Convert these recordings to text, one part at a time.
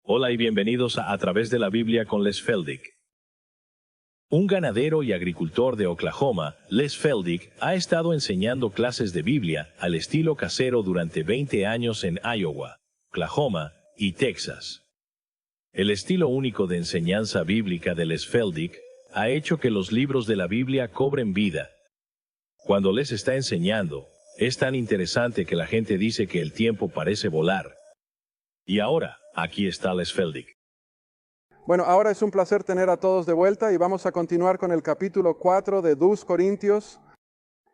Hola y bienvenidos a Través de la Biblia con Les Feldick. Un ganadero y agricultor de Oklahoma, Les Feldick, ha estado enseñando clases de Biblia al estilo casero durante 20 años en Iowa, Oklahoma y Texas. El estilo único de enseñanza bíblica de Les Feldick ha hecho que los libros de la Biblia cobren vida. Cuando les está enseñando, es tan interesante que la gente dice que el tiempo parece volar. Y ahora, aquí está Les Feldick. Bueno, ahora es un placer tener a todos de vuelta y vamos a continuar con el capítulo 4 de 2 Corintios.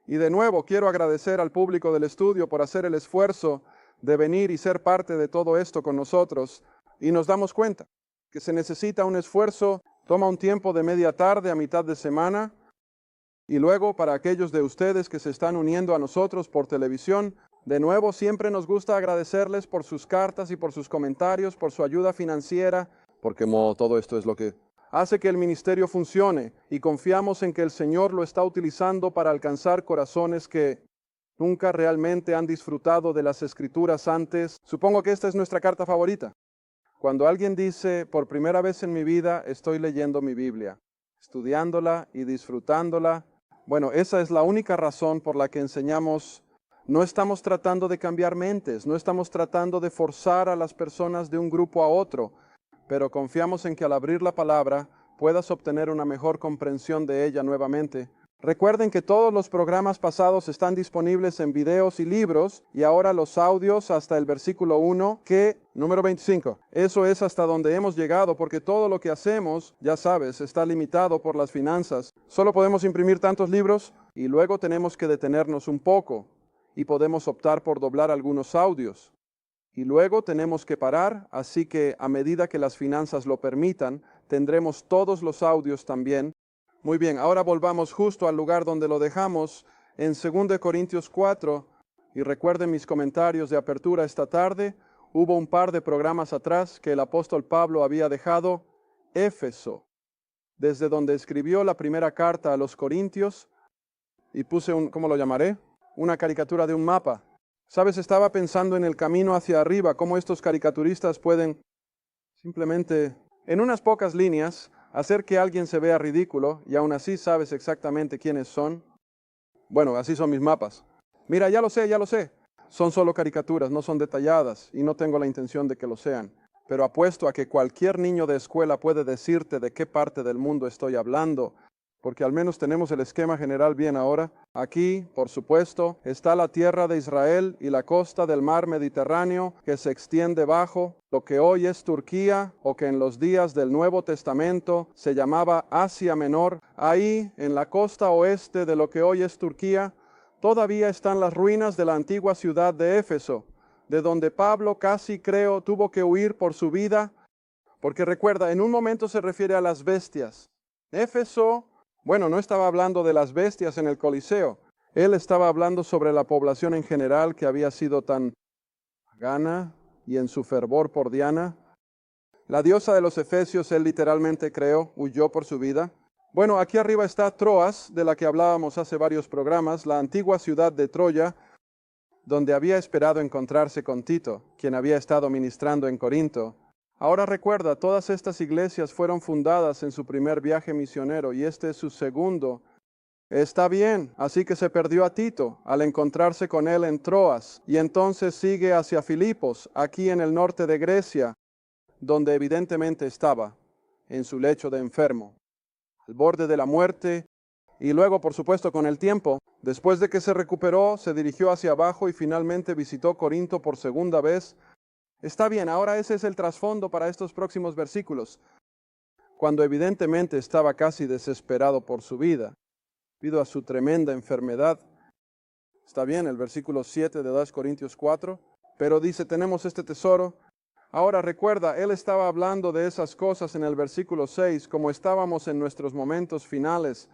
Y de nuevo quiero agradecer al público del estudio por hacer el esfuerzo de venir y ser parte de todo esto con nosotros. Y nos damos cuenta que se necesita un esfuerzo, toma un tiempo de media tarde a mitad de semana. Y luego para aquellos de ustedes que se están uniendo a nosotros por televisión, de nuevo siempre nos gusta agradecerles por sus cartas y por sus comentarios, por su ayuda financiera, porque todo esto es lo que hace que el ministerio funcione y confiamos en que el Señor lo está utilizando para alcanzar corazones que nunca realmente han disfrutado de las Escrituras antes. Supongo que esta es nuestra carta favorita. Cuando alguien dice, por primera vez en mi vida estoy leyendo mi Biblia, estudiándola y disfrutándola. Bueno, esa es la única razón por la que enseñamos. No estamos tratando de cambiar mentes, no estamos tratando de forzar a las personas de un grupo a otro, pero confiamos en que al abrir la palabra puedas obtener una mejor comprensión de ella nuevamente. Recuerden que todos los programas pasados están disponibles en videos y libros, y ahora los audios hasta el versículo 1, número 25. Eso es hasta donde hemos llegado, porque todo lo que hacemos, ya sabes, está limitado por las finanzas. Solo podemos imprimir tantos libros, y luego tenemos que detenernos un poco, y podemos optar por doblar algunos audios. Y luego tenemos que parar, así que a medida que las finanzas lo permitan, tendremos todos los audios también. Muy bien, ahora volvamos justo al lugar donde lo dejamos, en 2 Corintios 4, y recuerden mis comentarios de apertura esta tarde. Hubo un par de programas atrás que el apóstol Pablo había dejado Éfeso, desde donde escribió la primera carta a los Corintios, y puse ¿cómo lo llamaré? Una caricatura de un mapa. ¿Sabes? Estaba pensando en el camino hacia arriba, cómo estos caricaturistas pueden simplemente, en unas pocas líneas, hacer que alguien se vea ridículo, y aún así sabes exactamente quiénes son. Bueno, así son mis mapas. Mira, ya lo sé. Son solo caricaturas, no son detalladas, y no tengo la intención de que lo sean. Pero apuesto a que cualquier niño de escuela puede decirte de qué parte del mundo estoy hablando, porque al menos tenemos el esquema general bien ahora. Aquí, por supuesto, está la tierra de Israel y la costa del mar Mediterráneo que se extiende bajo lo que hoy es Turquía, o que en los días del Nuevo Testamento se llamaba Asia Menor. Ahí, en la costa oeste de lo que hoy es Turquía, todavía están las ruinas de la antigua ciudad de Éfeso, de donde Pablo casi creo tuvo que huir por su vida, porque recuerda, en un momento se refiere a las bestias. Éfeso, bueno, no estaba hablando de las bestias en el Coliseo. Él estaba hablando sobre la población en general que había sido tan pagana y en su fervor por Diana. La diosa de los efesios, él literalmente creo, huyó por su vida. Bueno, aquí arriba está Troas, de la que hablábamos hace varios programas, la antigua ciudad de Troya, donde había esperado encontrarse con Tito, quien había estado ministrando en Corinto. Ahora recuerda, todas estas iglesias fueron fundadas en su primer viaje misionero y este es su segundo. Está bien, así que se perdió a Tito al encontrarse con él en Troas y entonces sigue hacia Filipos, aquí en el norte de Grecia, donde evidentemente estaba, en su lecho de enfermo, al borde de la muerte, y luego, por supuesto, con el tiempo, después de que se recuperó, se dirigió hacia abajo y finalmente visitó Corinto por segunda vez. Está bien, ahora ese es el trasfondo para estos próximos versículos, cuando evidentemente estaba casi desesperado por su vida, debido a su tremenda enfermedad. Está bien, el versículo 7 de 2 Corintios 4, pero dice, tenemos este tesoro. Ahora recuerda, él estaba hablando de esas cosas en el versículo 6, como estábamos en nuestros momentos finales,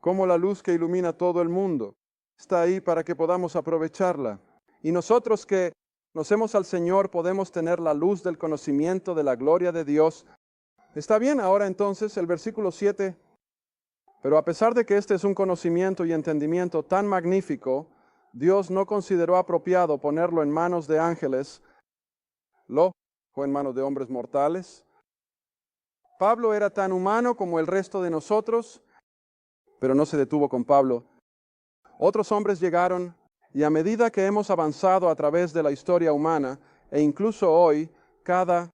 como la luz que ilumina todo el mundo. Está ahí para que podamos aprovecharla. Y nosotros que conocemos al Señor, podemos tener la luz del conocimiento de la gloria de Dios. Está bien, ahora entonces el versículo 7. Pero a pesar de que este es un conocimiento y entendimiento tan magnífico, Dios no consideró apropiado ponerlo en manos de ángeles. Lo fue en manos de hombres mortales. Pablo era tan humano como el resto de nosotros, pero no se detuvo con Pablo. Otros hombres llegaron y a medida que hemos avanzado a través de la historia humana, e incluso hoy, cada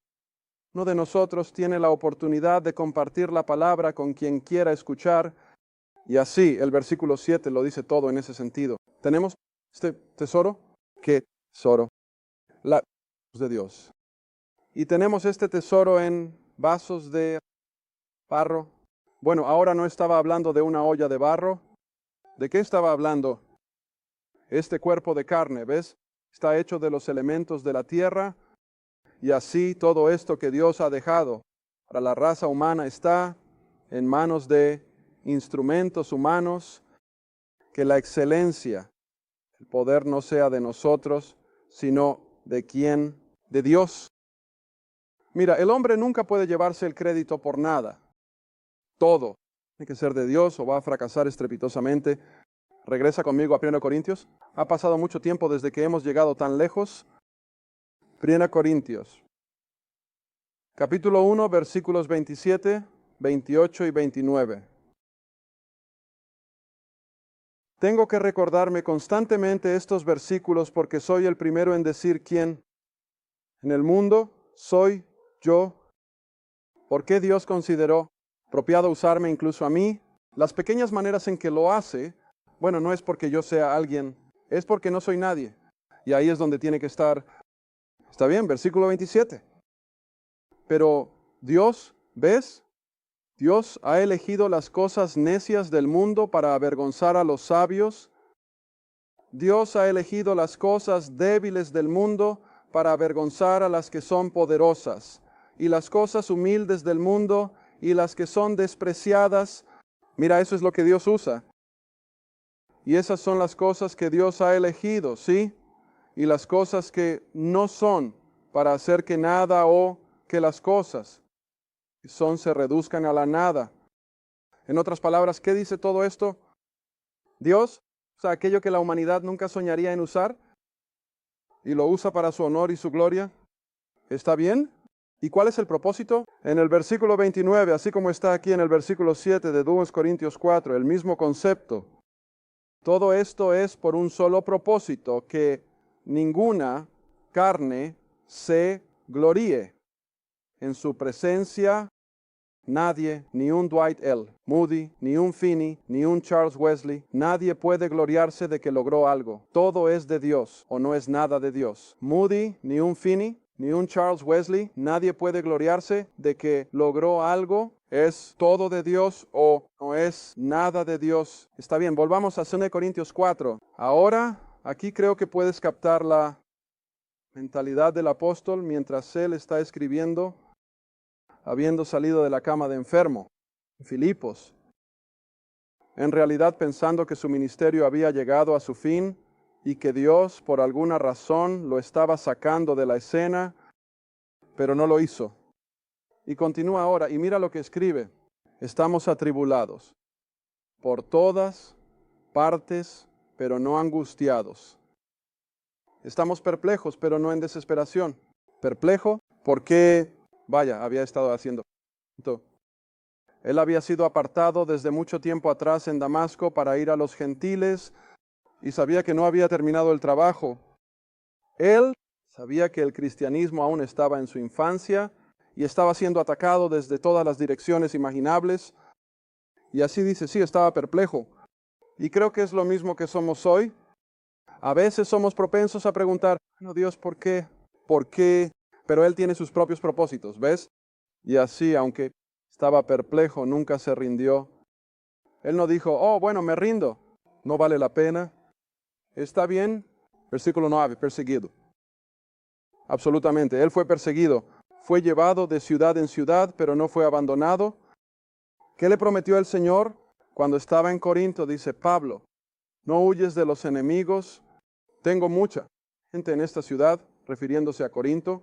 uno de nosotros tiene la oportunidad de compartir la palabra con quien quiera escuchar, y así el versículo 7 lo dice todo en ese sentido. ¿Tenemos este tesoro? ¿Qué tesoro? La de Dios. Y tenemos este tesoro en vasos de barro. Bueno, ahora no estaba hablando de una olla de barro. ¿De qué estaba hablando? Este cuerpo de carne, ¿ves? Está hecho de los elementos de la tierra, y así todo esto que Dios ha dejado para la raza humana está en manos de instrumentos humanos. Que la excelencia, el poder no sea de nosotros, sino de quién, de Dios. Mira, el hombre nunca puede llevarse el crédito por nada. Todo tiene que ser de Dios o va a fracasar estrepitosamente. Regresa conmigo a 1 Corintios. Ha pasado mucho tiempo desde que hemos llegado tan lejos. 1 Corintios, capítulo 1, versículos 27, 28 y 29. Tengo que recordarme constantemente estos versículos porque soy el primero en decir quién en el mundo soy yo. ¿Por qué Dios consideró apropiado usarme incluso a mí? Las pequeñas maneras en que lo hace, bueno, no es porque yo sea alguien, es porque no soy nadie. Y ahí es donde tiene que estar. Está bien, versículo 27. Pero Dios, ¿ves? Dios ha elegido las cosas necias del mundo para avergonzar a los sabios. Dios ha elegido las cosas débiles del mundo para avergonzar a las que son poderosas. Y las cosas humildes del mundo y las que son despreciadas. Mira, eso es lo que Dios usa. Y esas son las cosas que Dios ha elegido, ¿sí? Y las cosas que no son para hacer que nada o que las cosas se reduzcan a la nada. En otras palabras, ¿qué dice todo esto? Dios, o sea, aquello que la humanidad nunca soñaría en usar, y lo usa para su honor y su gloria. ¿Está bien? ¿Y cuál es el propósito? En el versículo 29, así como está aquí en el versículo 7 de 2 Corintios 4, el mismo concepto. Todo esto es por un solo propósito, que ninguna carne se gloríe. En su presencia, nadie, ni un Dwight L. Moody, ni un Finney, ni un Charles Wesley, nadie puede gloriarse de que logró algo. Todo es de Dios, o no es nada de Dios. Moody, ni un Finney, ni un Charles Wesley, nadie puede gloriarse de que logró algo. ¿Es todo de Dios o no es nada de Dios? Está bien, volvamos a 2 Corintios 4. Ahora, aquí creo que puedes captar la mentalidad del apóstol mientras él está escribiendo, habiendo salido de la cama de enfermo, en Filipos, en realidad pensando que su ministerio había llegado a su fin y que Dios, por alguna razón, lo estaba sacando de la escena, pero no lo hizo. Y continúa ahora, y mira lo que escribe. Estamos atribulados por todas partes, pero no angustiados. Estamos perplejos, pero no en desesperación. Perplejo porque, había estado haciendo. Él había sido apartado desde mucho tiempo atrás en Damasco para ir a los gentiles y sabía que no había terminado el trabajo. Él sabía que el cristianismo aún estaba en su infancia y estaba siendo atacado desde todas las direcciones imaginables. Y así dice, sí, estaba perplejo. Y creo que es lo mismo que somos hoy. A veces somos propensos a preguntar, bueno, Dios, ¿por qué? ¿Por qué? Pero Él tiene sus propios propósitos, ¿ves? Y así, aunque estaba perplejo, nunca se rindió. Él no dijo, oh, bueno, me rindo. No vale la pena. ¿Está bien? Versículo 9, perseguido. Absolutamente, Él fue perseguido. Fue llevado de ciudad en ciudad, pero no fue abandonado. ¿Qué le prometió el Señor? Cuando estaba en Corinto, dice Pablo, no huyes de los enemigos. Tengo mucha gente en esta ciudad, refiriéndose a Corinto.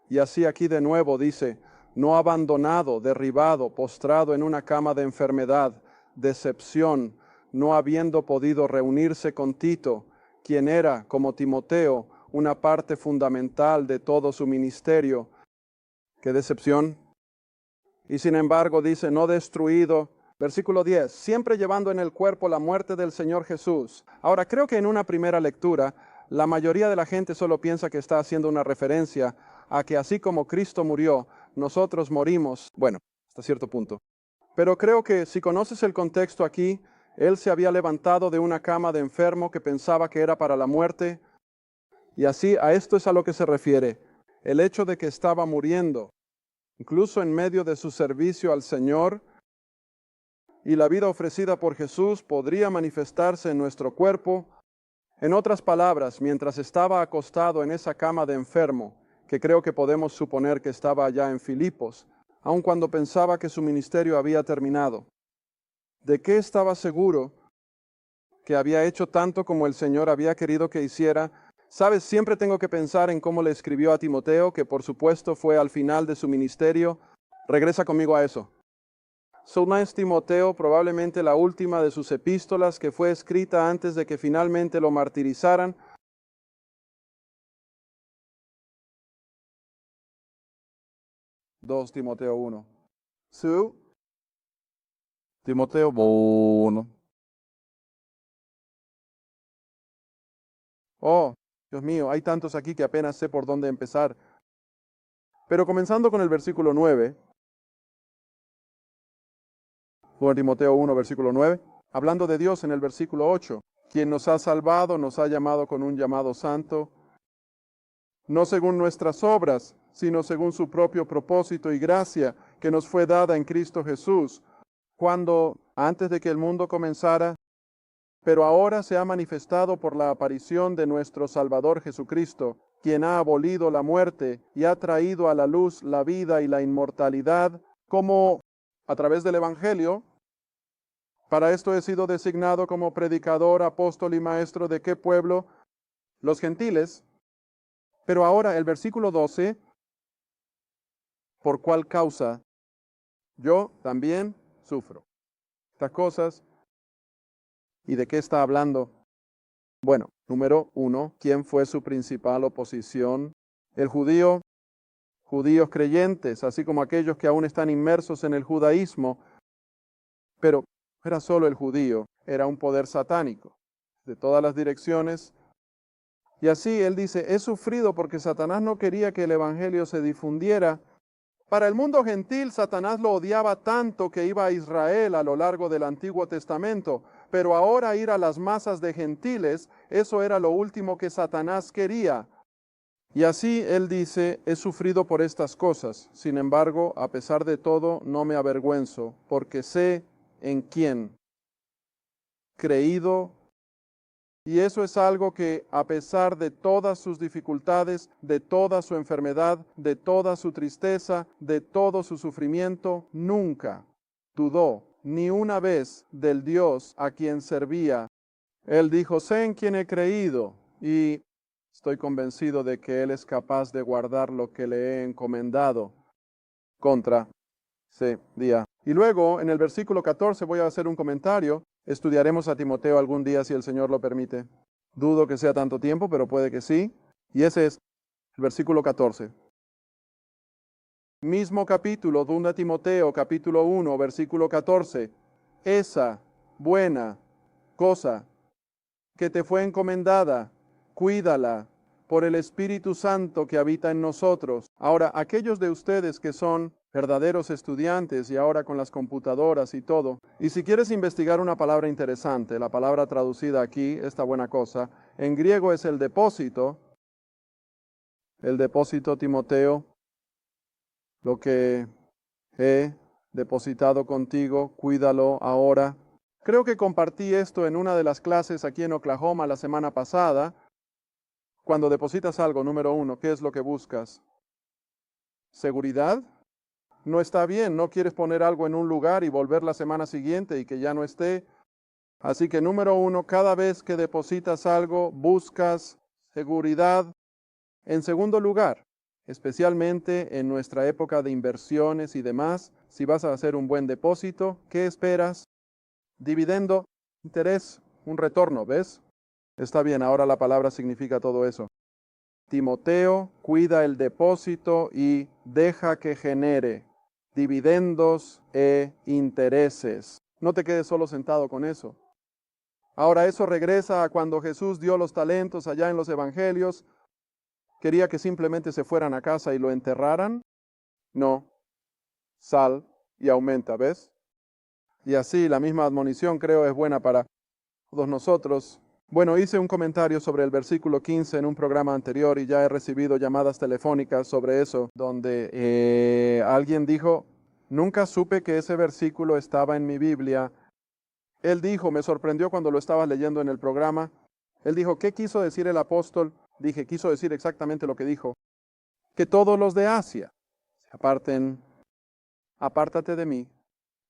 Y así aquí de nuevo dice, no abandonado, derribado, postrado en una cama de enfermedad, decepción, no habiendo podido reunirse con Tito, quien era, como Timoteo, una parte fundamental de todo su ministerio. ¡Qué decepción! Y sin embargo dice, no destruido. Versículo 10, siempre llevando en el cuerpo la muerte del Señor Jesús. Ahora, creo que en una primera lectura, la mayoría de la gente solo piensa que está haciendo una referencia a que así como Cristo murió, nosotros morimos. Bueno, hasta cierto punto. Pero creo que si conoces el contexto aquí, Él se había levantado de una cama de enfermo que pensaba que era para la muerte. Y así a esto es a lo que se refiere. El hecho de que estaba muriendo, incluso en medio de su servicio al Señor, y la vida ofrecida por Jesús podría manifestarse en nuestro cuerpo. En otras palabras, mientras estaba acostado en esa cama de enfermo, que creo que podemos suponer que estaba allá en Filipos, aun cuando pensaba que su ministerio había terminado, ¿de qué estaba seguro que había hecho tanto como el Señor había querido que hiciera? Sabes, siempre tengo que pensar en cómo le escribió a Timoteo, que por supuesto fue al final de su ministerio. Regresa conmigo a eso. No es Timoteo probablemente la última de sus epístolas que fue escrita antes de que finalmente lo martirizaran. Timoteo 1. Timoteo 1. Oh, Dios mío, hay tantos aquí que apenas sé por dónde empezar. Pero comenzando con el versículo 9. Timoteo 1, versículo 9. Hablando de Dios en el versículo 8. Quien nos ha salvado, nos ha llamado con un llamado santo, no según nuestras obras, sino según su propio propósito y gracia que nos fue dada en Cristo Jesús, cuando antes de que el mundo comenzara, pero ahora se ha manifestado por la aparición de nuestro Salvador Jesucristo, quien ha abolido la muerte y ha traído a la luz la vida y la inmortalidad, como a través del Evangelio. Para esto he sido designado como predicador, apóstol y maestro de qué pueblo, los gentiles. Pero ahora el versículo 12, ¿por cuál causa yo también sufro estas cosas? ¿Y de qué está hablando? Bueno, número 1, ¿quién fue su principal oposición? El judíos creyentes, así como aquellos que aún están inmersos en el judaísmo. Pero no era solo el judío, era un poder satánico de todas las direcciones. Y así él dice, he sufrido porque Satanás no quería que el evangelio se difundiera. Para el mundo gentil, Satanás lo odiaba tanto que iba a Israel a lo largo del Antiguo Testamento, pero ahora ir a las masas de gentiles, eso era lo último que Satanás quería. Y así él dice, he sufrido por estas cosas, sin embargo, a pesar de todo, no me avergüenzo, porque sé en quién creído. Y eso es algo que, a pesar de todas sus dificultades, de toda su enfermedad, de toda su tristeza, de todo su sufrimiento, nunca dudó ni una vez del Dios a quien servía. Él dijo, sé en quién he creído y estoy convencido de que Él es capaz de guardar lo que le he encomendado contra ese día. Y luego, en el versículo 14, voy a hacer un comentario. Estudiaremos a Timoteo algún día si el Señor lo permite. Dudo que sea tanto tiempo, pero puede que sí. Y ese es el versículo 14. Mismo capítulo, 2 Timoteo, capítulo 1, versículo 14. Esa buena cosa que te fue encomendada, cuídala por el Espíritu Santo que habita en nosotros. Ahora, aquellos de ustedes que son verdaderos estudiantes y ahora con las computadoras y todo, y si quieres investigar una palabra interesante, la palabra traducida aquí, esta buena cosa, en griego es el depósito Timoteo, lo que he depositado contigo, cuídalo ahora. Creo que compartí esto en una de las clases aquí en Oklahoma la semana pasada. Cuando depositas algo, número 1, ¿qué es lo que buscas? ¿Seguridad? No está bien, no quieres poner algo en un lugar y volver la semana siguiente y que ya no esté. Así que número 1, cada vez que depositas algo, buscas seguridad. En segundo lugar, especialmente en nuestra época de inversiones y demás, si vas a hacer un buen depósito, ¿qué esperas? Dividendo, interés, un retorno, ¿ves? Está bien, ahora la palabra significa todo eso. Timoteo, cuida el depósito y deja que genere dividendos e intereses. No te quedes solo sentado con eso. Ahora eso regresa a cuando Jesús dio los talentos allá en los evangelios. ¿Quería que simplemente se fueran a casa y lo enterraran? No. Sal y aumenta, ¿ves? Y así la misma admonición creo es buena para todos nosotros. Bueno, hice un comentario sobre el versículo 15 en un programa anterior y ya he recibido llamadas telefónicas sobre eso, donde alguien dijo, nunca supe que ese versículo estaba en mi Biblia. Él dijo, me sorprendió cuando lo estaba leyendo en el programa, él dijo, ¿qué quiso decir el apóstol? Dije, quiso decir exactamente lo que dijo, que todos los de Asia se aparten, apártate de mí.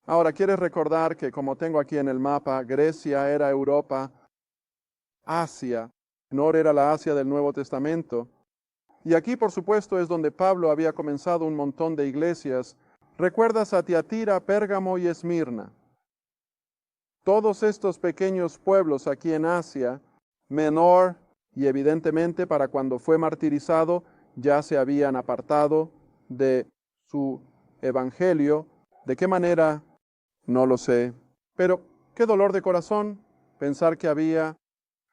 Ahora, ¿quieres recordar que como tengo aquí en el mapa, Grecia era Europa, Asia, menor era la Asia del Nuevo Testamento? Y aquí, por supuesto, es donde Pablo había comenzado un montón de iglesias. ¿Recuerdas a Tiatira, Pérgamo y Esmirna? Todos estos pequeños pueblos aquí en Asia, menor y evidentemente para cuando fue martirizado, ya se habían apartado de su evangelio. ¿De qué manera? No lo sé. Pero qué dolor de corazón pensar que había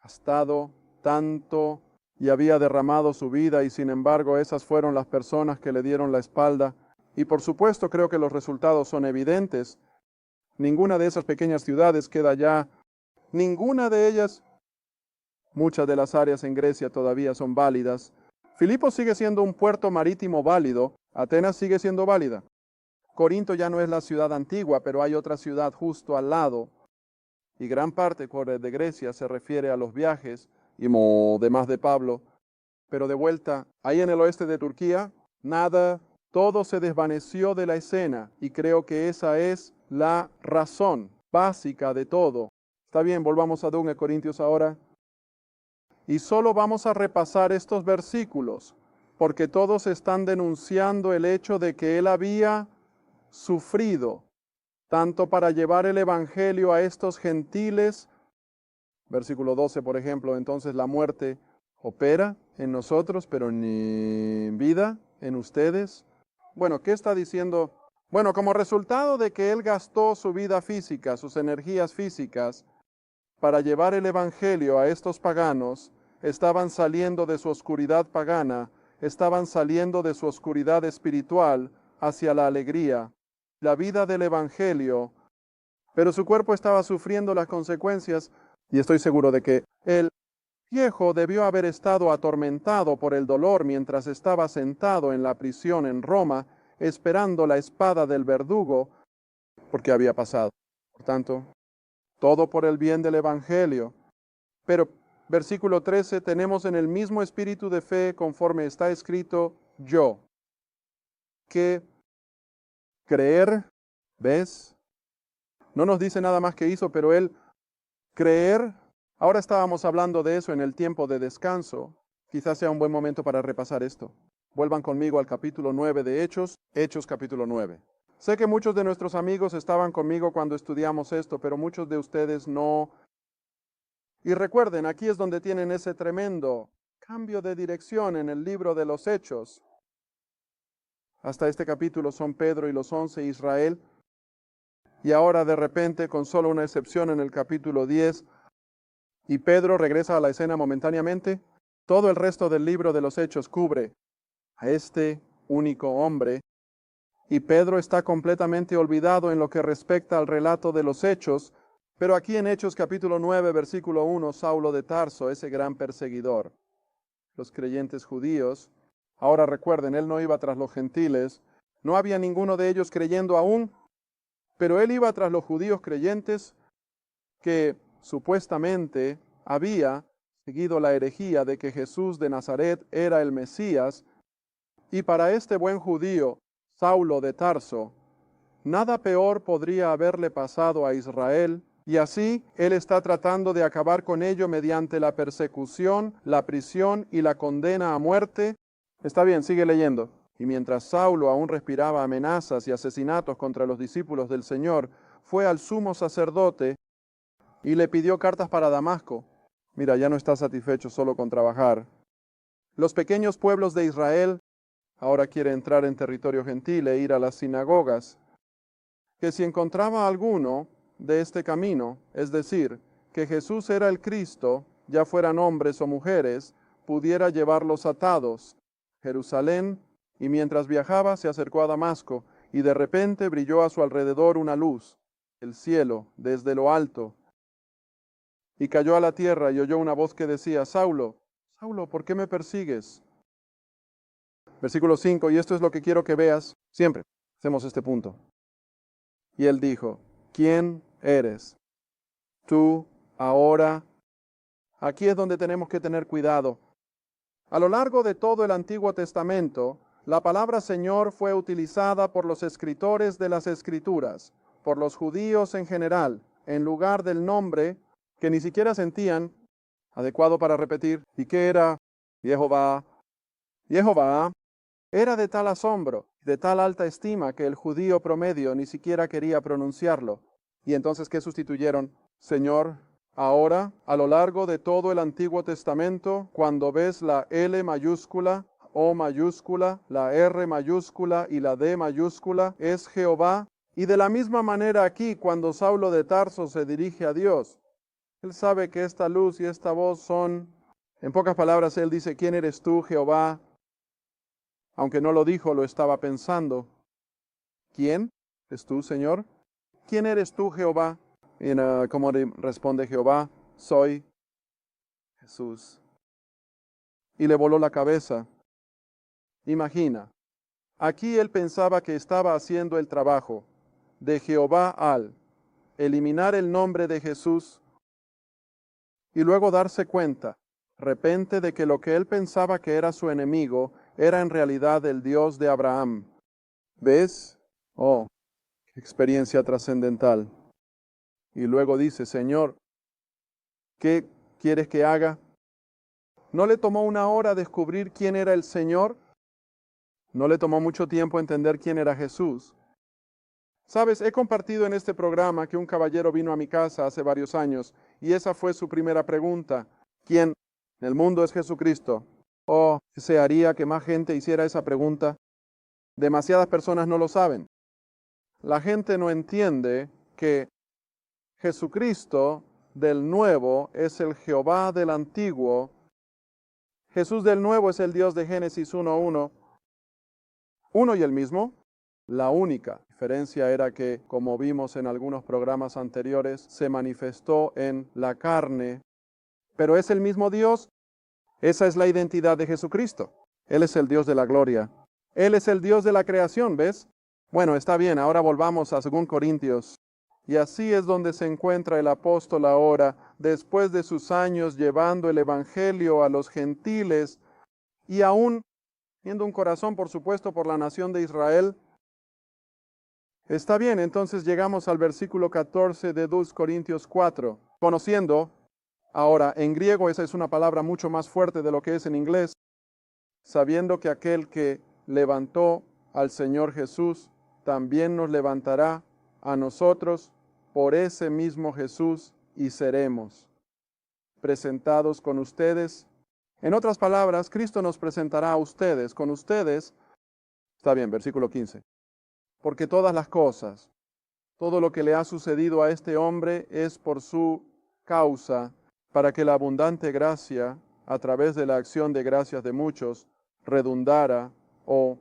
gastado tanto y había derramado su vida y sin embargo esas fueron las personas que le dieron la espalda. Y por supuesto creo que los resultados son evidentes. Ninguna de esas pequeñas ciudades queda ya, ninguna de ellas, muchas de las áreas en Grecia todavía son válidas. Filipos sigue siendo un puerto marítimo válido, Atenas sigue siendo válida. Corinto ya no es la ciudad antigua, pero hay otra ciudad justo al lado. Y gran parte de Grecia se refiere a los viajes y demás de Pablo. Pero de vuelta, ahí en el oeste de Turquía, nada, todo se desvaneció de la escena y creo que esa es la razón básica de todo. Está bien, volvamos a 2 Corintios ahora. Y solo vamos a repasar estos versículos, porque todos están denunciando el hecho de que él había sufrido, tanto para llevar el evangelio a estos gentiles. Versículo 12, por ejemplo, entonces la muerte opera en nosotros, pero ni vida en ustedes. Bueno, ¿qué está diciendo? Bueno, como resultado de que él gastó su vida física, sus energías físicas, para llevar el evangelio a estos paganos, estaban saliendo de su oscuridad pagana, estaban saliendo de su oscuridad espiritual hacia la alegría, la vida del evangelio, pero su cuerpo estaba sufriendo las consecuencias y estoy seguro de que el viejo debió haber estado atormentado por el dolor mientras estaba sentado en la prisión en Roma, esperando la espada del verdugo, porque había pasado. Por tanto, todo por el bien del evangelio. Pero, versículo 13, tenemos en el mismo espíritu de fe, conforme está escrito, yo, que creer, ¿ves? No nos dice nada más que hizo, pero él, creer, ahora estábamos hablando de eso en el tiempo de descanso. Quizás sea un buen momento para repasar esto. Vuelvan conmigo al capítulo 9 de Hechos, Hechos capítulo 9. Sé que muchos de nuestros amigos estaban conmigo cuando estudiamos esto, pero muchos de ustedes no. Y recuerden, aquí es donde tienen ese tremendo cambio de dirección en el libro de los Hechos. Hasta este capítulo son Pedro y los 11 Israel. Y ahora de repente, con solo una excepción en el capítulo 10, y Pedro regresa a la escena momentáneamente, todo el resto del libro de los Hechos cubre a este único hombre. Y Pedro está completamente olvidado en lo que respecta al relato de los Hechos, pero aquí en Hechos capítulo 9, versículo 1, Saulo de Tarso, ese gran perseguidor, los creyentes judíos, ahora recuerden, él no iba tras los gentiles, no había ninguno de ellos creyendo aún, pero él iba tras los judíos creyentes que supuestamente había seguido la herejía de que Jesús de Nazaret era el Mesías, y para este buen judío, Saulo de Tarso, nada peor podría haberle pasado a Israel, y así él está tratando de acabar con ello mediante la persecución, la prisión y la condena a muerte. Está bien, sigue leyendo. Y mientras Saulo aún respiraba amenazas y asesinatos contra los discípulos del Señor, fue al sumo sacerdote y le pidió cartas para Damasco. Mira, ya no está satisfecho solo con trabajar. Los pequeños pueblos de Israel ahora quiere entrar en territorio gentil e ir a las sinagogas, que si encontraba alguno de este camino, es decir, que Jesús era el Cristo, ya fueran hombres o mujeres, pudiera llevarlos atados a Jerusalén, y mientras viajaba se acercó a Damasco, y de repente brilló a su alrededor una luz, el cielo, desde lo alto, y cayó a la tierra y oyó una voz que decía, Saulo, Saulo, ¿por qué me persigues? Versículo 5, y esto es lo que quiero que veas, siempre hacemos este punto. Y él dijo, ¿quién eres? Tú, ahora. Aquí es donde tenemos que tener cuidado. A lo largo de todo el Antiguo Testamento, la palabra Señor fue utilizada por los escritores de las Escrituras, por los judíos en general, en lugar del nombre que ni siquiera sentían adecuado para repetir. ¿Y qué era? Jehová. Jehová era de tal asombro, de tal alta estima que el judío promedio ni siquiera quería pronunciarlo. Y entonces, ¿qué sustituyeron? Señor. Ahora, a lo largo de todo el Antiguo Testamento, cuando ves la L mayúscula, O mayúscula, la R mayúscula y la D mayúscula, es Jehová. Y de la misma manera aquí, cuando Saulo de Tarso se dirige a Dios, él sabe que esta luz y esta voz son, en pocas palabras, él dice, ¿quién eres tú, Jehová? Aunque no lo dijo, lo estaba pensando. ¿Quién es tú, Señor? ¿Quién eres tú, Jehová? Y como responde Jehová, soy Jesús. Y le voló la cabeza. Imagina, aquí él pensaba que estaba haciendo el trabajo de Jehová al eliminar el nombre de Jesús y luego darse cuenta, repente, de que lo que él pensaba que era su enemigo era en realidad el Dios de Abraham. ¿Ves? Oh, qué experiencia trascendental. Y luego dice, Señor, ¿qué quieres que haga? ¿No le tomó una hora descubrir quién era el Señor? ¿No le tomó mucho tiempo entender quién era Jesús? Sabes, he compartido en este programa que un caballero vino a mi casa hace varios años y esa fue su primera pregunta. ¿Quién en el mundo es Jesucristo? Oh, desearía que más gente hiciera esa pregunta. Demasiadas personas no lo saben. La gente no entiende que Jesucristo del Nuevo es el Jehová del Antiguo. Jesús del Nuevo es el Dios de Génesis 1:1. Uno y el mismo. La única diferencia era que, como vimos en algunos programas anteriores, se manifestó en la carne. Pero es el mismo Dios. Esa es la identidad de Jesucristo. Él es el Dios de la gloria. Él es el Dios de la creación, ¿ves? Bueno, está bien, ahora volvamos a 2 Corintios. Y así es donde se encuentra el apóstol ahora, después de sus años llevando el evangelio a los gentiles y aún teniendo un corazón, por supuesto, por la nación de Israel. Está bien, entonces llegamos al versículo 14 de 2 Corintios 4. Conociendo, ahora en griego esa es una palabra mucho más fuerte de lo que es en inglés, sabiendo que aquel que levantó al Señor Jesús también nos levantará a nosotros por ese mismo Jesús y seremos presentados con ustedes. En otras palabras, Cristo nos presentará a ustedes, con ustedes. Está bien, versículo 15. Porque todas las cosas, todo lo que le ha sucedido a este hombre es por su causa, para que la abundante gracia, a través de la acción de gracias de muchos, redundara o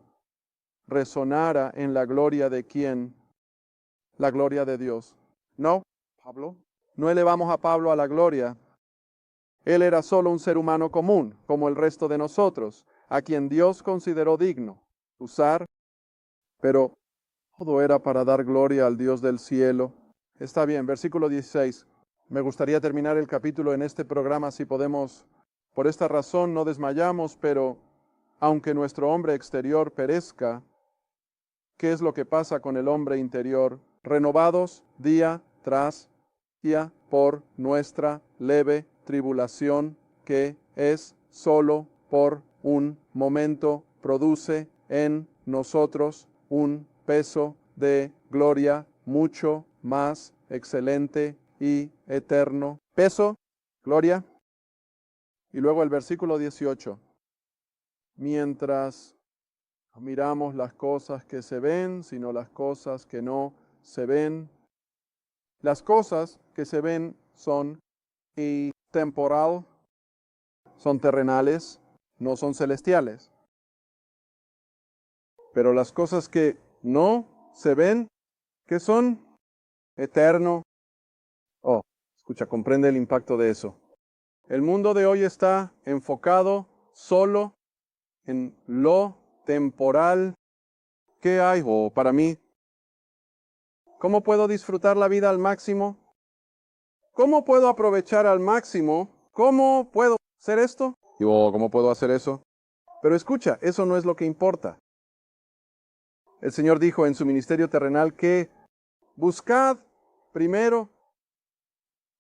resonara en la gloria de quién, la gloria de Dios. No, Pablo, no elevamos a Pablo a la gloria. Él era solo un ser humano común, como el resto de nosotros, a quien Dios consideró digno usar, pero todo era para dar gloria al Dios del cielo. Está bien, versículo 16. Me gustaría terminar el capítulo en este programa si podemos. Por esta razón no desmayamos, pero aunque nuestro hombre exterior perezca, ¿qué es lo que pasa con el hombre interior? Renovados día tras día por nuestra leve tribulación, que es solo por un momento, produce en nosotros un peso de gloria mucho más excelente y eterno. Peso, gloria. Y luego el versículo 18. mientras no miramos las cosas que se ven, sino las cosas que no se ven. Las cosas que se ven son temporal, son terrenales, no son celestiales. Pero las cosas que no se ven, que son eterno. Oh, escucha, comprende el impacto de eso. El mundo de hoy está enfocado solo en lo temporal. ¿Qué hay? Oh, para mí, ¿cómo puedo disfrutar la vida al máximo? ¿Cómo puedo aprovechar al máximo? ¿Cómo puedo hacer esto? Oh, ¿cómo puedo hacer eso? Pero escucha, eso no es lo que importa. El Señor dijo en su ministerio terrenal que buscad primero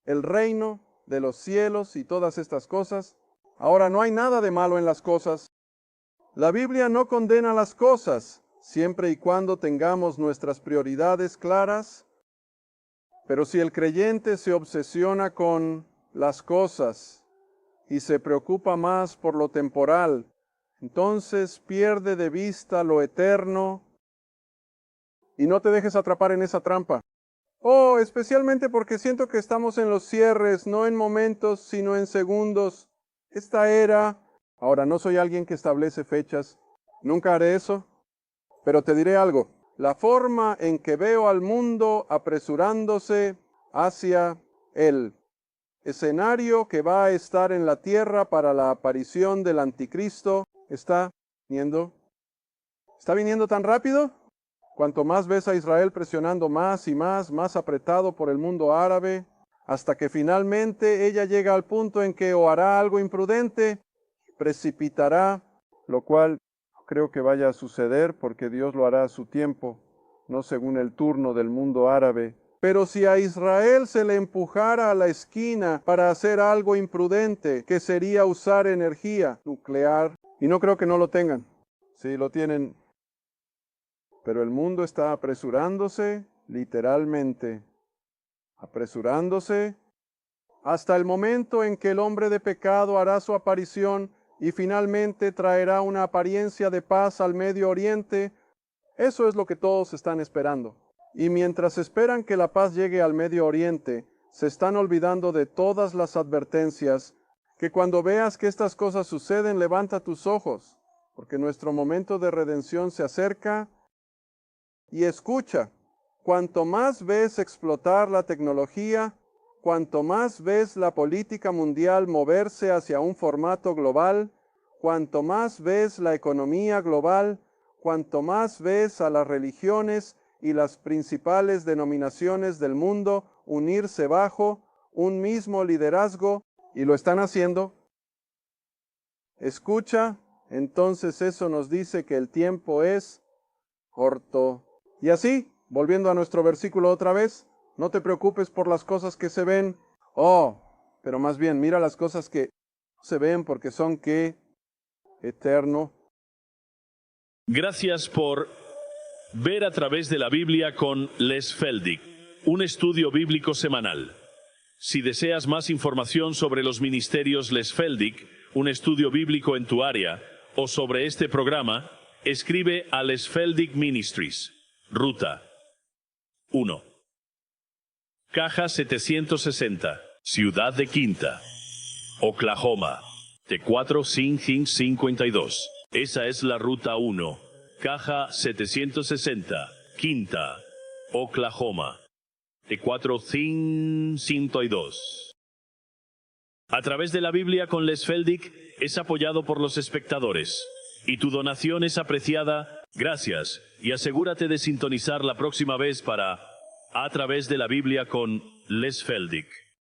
el reino de los cielos y todas estas cosas. Ahora, no hay nada de malo en las cosas. La Biblia no condena las cosas, siempre y cuando tengamos nuestras prioridades claras. Pero si el creyente se obsesiona con las cosas y se preocupa más por lo temporal, entonces pierde de vista lo eterno. Y no te dejes atrapar en esa trampa. Oh, especialmente porque siento que estamos en los cierres, no en momentos, sino en segundos. Esta era... Ahora, no soy alguien que establece fechas. Nunca haré eso. Pero te diré algo. La forma en que veo al mundo apresurándose hacia el escenario que va a estar en la tierra para la aparición del anticristo está viniendo tan rápido. Cuanto más ves a Israel presionando más y más apretado por el mundo árabe, hasta que finalmente ella llega al punto en que o hará algo imprudente, precipitará, lo cual no creo que vaya a suceder porque Dios lo hará a su tiempo, no según el turno del mundo árabe. Pero si a Israel se le empujara a la esquina para hacer algo imprudente, que sería usar energía nuclear, y no creo que no lo tengan, sí lo tienen. Pero el mundo está apresurándose, literalmente, apresurándose, hasta el momento en que el hombre de pecado hará su aparición y finalmente traerá una apariencia de paz al Medio Oriente. Eso es lo que todos están esperando. Y mientras esperan que la paz llegue al Medio Oriente, se están olvidando de todas las advertencias, que cuando veas que estas cosas suceden, levanta tus ojos, porque nuestro momento de redención se acerca. Y escucha, cuanto más ves explotar la tecnología, cuanto más ves la política mundial moverse hacia un formato global, cuanto más ves la economía global, cuanto más ves a las religiones y las principales denominaciones del mundo unirse bajo un mismo liderazgo, y lo están haciendo, escucha, entonces eso nos dice que el tiempo es corto. Y así, volviendo a nuestro versículo otra vez, no te preocupes por las cosas que se ven. Oh, pero más bien mira las cosas que no se ven porque son ¿qué? Eterno. Gracias por ver a través de la Biblia con Les Feldick, un estudio bíblico semanal. Si deseas más información sobre los ministerios Les Feldick, un estudio bíblico en tu área, o sobre este programa, escribe a Les Feldick Ministries. Ruta 1. Caja 760, Ciudad de Quinta, Oklahoma, T45552. Esa es la ruta 1. Caja 760, Quinta, Oklahoma, T45552. A través de la Biblia con Les Feldick es apoyado por los espectadores. Y tu donación es apreciada. Gracias, y asegúrate de sintonizar la próxima vez para A través de la Biblia con Les Feldick.